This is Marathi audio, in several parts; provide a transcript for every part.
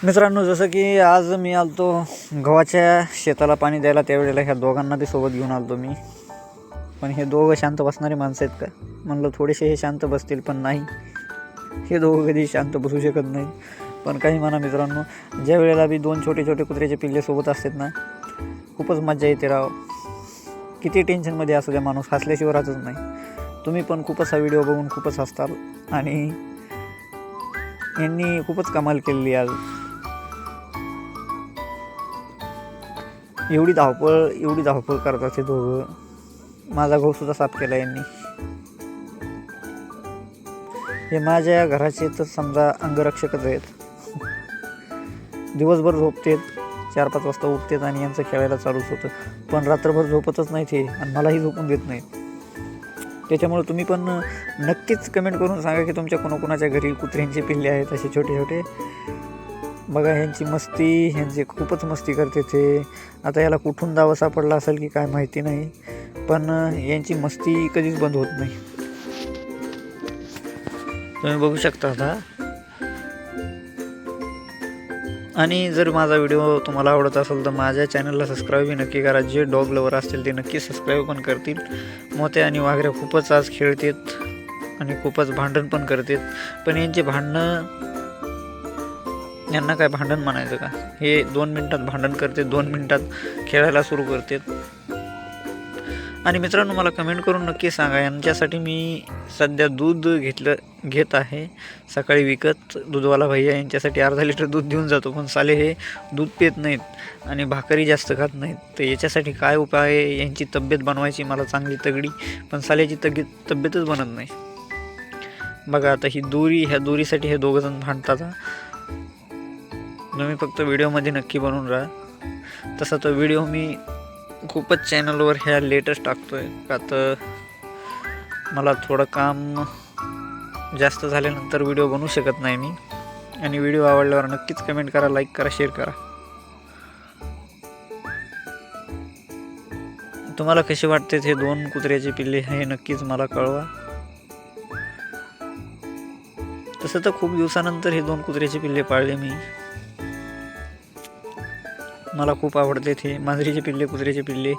मित्रांनो, जसं की आज मी आलतो गव्हाच्या शेताला पाणी द्यायला, त्यावेळेला ह्या दोघांना बी सोबत घेऊन आलतो मी. पण हे दोघं शांत बसणारे माणसं आहेत का? म्हणलं थोडेसे हे शांत बसतील, पण नाही, हे दोघं कधी शांत बसू शकत नाही. पण काही म्हणा मित्रांनो, ज्या वेळेला बी दोन छोटे छोटे कुत्र्याचे पिल्ले सोबत असतात ना, खूपच मजा येते राव. किती टेन्शनमध्ये असू द्या, माणूस हसल्याशिवाय राहतच नाही. तुम्ही पण खूपच हा व्हिडिओ बघून खूपच हसताल आणि यांनी खूपच कमाल केलेली आज. एवढी धावपळ करतात ते दोघं. माझा गहूसुद्धा साफ केला यांनी. हे माझ्या घराचे तर समजा अंगरक्षकच आहेत. दिवसभर झोपतेत, 4-5 वाजता उठतात आणि यांचं खेळायला चालूच होतं. पण रात्रभर झोपतच नाही ते आणि मलाही झोपून देत नाहीत. त्याच्यामुळे तुम्ही पण नक्कीच कमेंट करून सांगा की तुमच्या कोणाकोणाच्या घरी कुत्र्यांचे पिल्ले आहेत असे छोटे छोटे. बघा ह्यांची मस्ती, ह्यांची खूपच मस्ती करते ते. आता याला कुठून दावा सापडला असेल की काय माहिती नाही, पण यांची मस्ती कधीच बंद होत नाही. तुम्ही बघू शकता आता. आणि जर माझा व्हिडिओ तुम्हाला आवडत असेल तर माझ्या चॅनलला सबस्क्राईबही नक्की करा. जे डॉग लवर असतील ते नक्की सबस्क्राईब पण करतील. मोत्या आणि वाघऱ्या खूपच आज खेळतात आणि खूपच भांडण पण करतात. पण यांचे भांडणं, यांना काय भांडण म्हणायचं का? हे 2 मिनिटात भांडण करते, 2 मिनिटात खेळायला सुरू करतात. आणि मित्रांनो, मला कमेंट करून नक्की सांगा, यांच्यासाठी मी सध्या दूध घेत आहे सकाळी विकत. दूधवाला भैया यांच्यासाठी अर्धा लिटर दूध देऊन जातो, पण साले हे दूध पित नाहीत आणि भाकरी जास्त खात नाहीत. तर याच्यासाठी काय उपाय आहे? यांची तब्येत बनवायची मला चांगली तगडी, पण साल्याची तब्येतच बनत नाही. बघा आता ही दोरी, ह्या दोरीसाठी हे दोघंजण भांडतात. तुम्ही फक्त व्हिडिओमध्ये नक्की बनवून राहा. तसा तो व्हिडिओ मी खूपच चॅनलवर ह्या लेटेस्ट टाकतो आहे, का तर मला थोडं काम जास्त झाल्यानंतर व्हिडिओ बनवू शकत नाही मी. आणि व्हिडिओ आवडल्यावर नक्कीच कमेंट करा, लाईक करा, शेअर करा. तुम्हाला कसे वाटते हे 2 कुत्र्याचे पिल्ले हे नक्कीच मला कळवा. तसं तर खूप दिवसानंतर हे 2 कुत्र्याचे पिल्ले पाळले मी. मला खूप आवडते हे मांजरीचे पिल्ले, कुत्र्याचे पिल्ले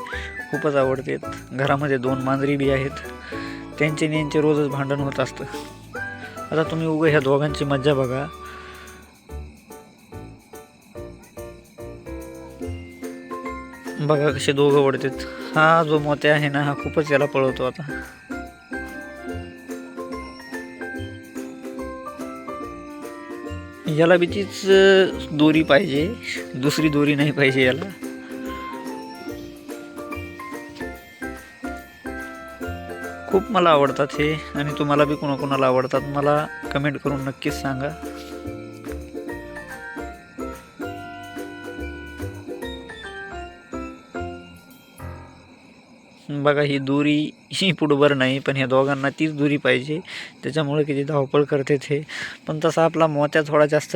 खूपच आवडतात. घरामध्ये 2 मांजरी बी आहेत. त्यांचे रोजच भांडण होत असतं. आता तुम्ही उगा ह्या दोघांची मज्जा बघा. बघा कसे दोघं ओढतात. हा जो मोत्या आहे ना, हा खूपच याला पळवतो. आता याला बी तीच दोरी पाहिजे, दुसरी दोरी नाही पाहिजे याला. खूप मला आवडतात हे. आणि तुम्हाला बी कोणाकोणाला आवडतात मला कमेंट करून नक्कीच सांगा. बघा ही दोरी ही फुटभर नाही, पण ह्या दोघांना तीच दोरी पाहिजे. त्याच्यामुळे किती धावपळ करते ते. पण तसा आपला मोत्या थोडा जास्त